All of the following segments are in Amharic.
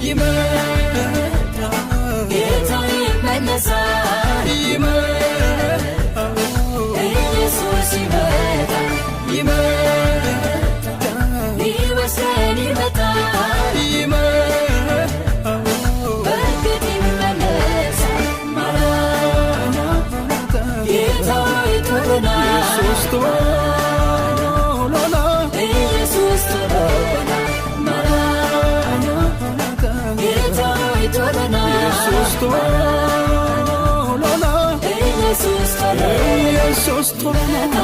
ይመጣል ጌታ ይመለሳል ይመጣል ኢየሱስ ይመጣል ይመጣል ሊወስደን ይመጣል ይመጣል በእርግጥ ይመለሳል ማራናታ ጌታ ሆይ ቶሎ ና ኢየሱስ ቶሎ ና ኢየሱስ ቶሎ ና ማራናታ ጌታ ሆይ ቶሎ ና ኢየሱስ ቶሎ ና ኢየሱስ ቶሎ ና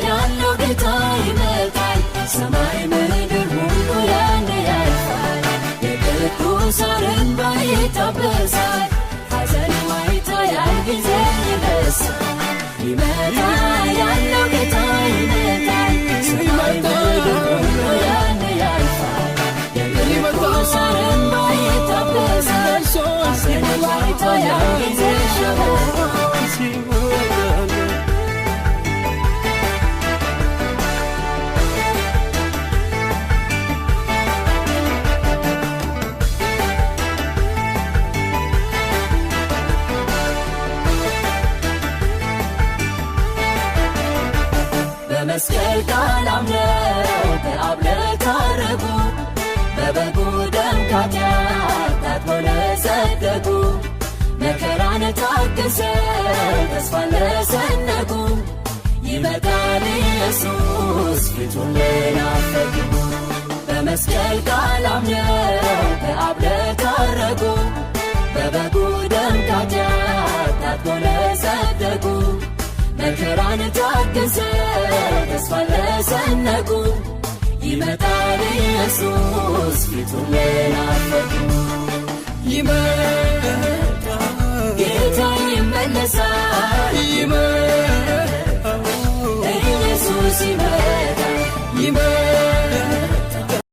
ያለው ጌታ ይመጣል ሰማይ ምድር ሁሉ ያኔ ያልፋል የቅዱሳን እንባ ይታበሳል ሐዘን ዋይታ ያን ጊዜ ይረሳል ይመጣል ያለው ጌታ ይመጣል ሰማይ ምድር ሁሉ ያኔ ያልፋል የቅዱሳን እንባ ይታበሳል ሐዘን ዋይታ ያን ጊዜ ይረሳል በመስቀል ቃል አምነው በአብ ለታረቁ በበጉ ደም ኃጢአት ታጥበው ለጸደቁ መከራን ታግሰው ተስፋን ለሰነቁ ይመጣል ኢየሱስ ፊቱን ለናፈቁ በመስቀል ቃል አምነው በአብ ለታረቁ በበጉ ደም ኃጢአት ታጥበው ለጸደቁ መከራን ታግሰው ተስፋን ለሰነቁ ይመጣል ኢየሱስ ፊቱን ለናፈቁ ይመጣል ጌታ ይመለሳል ይመጣል ኢየሱስ ይመጣል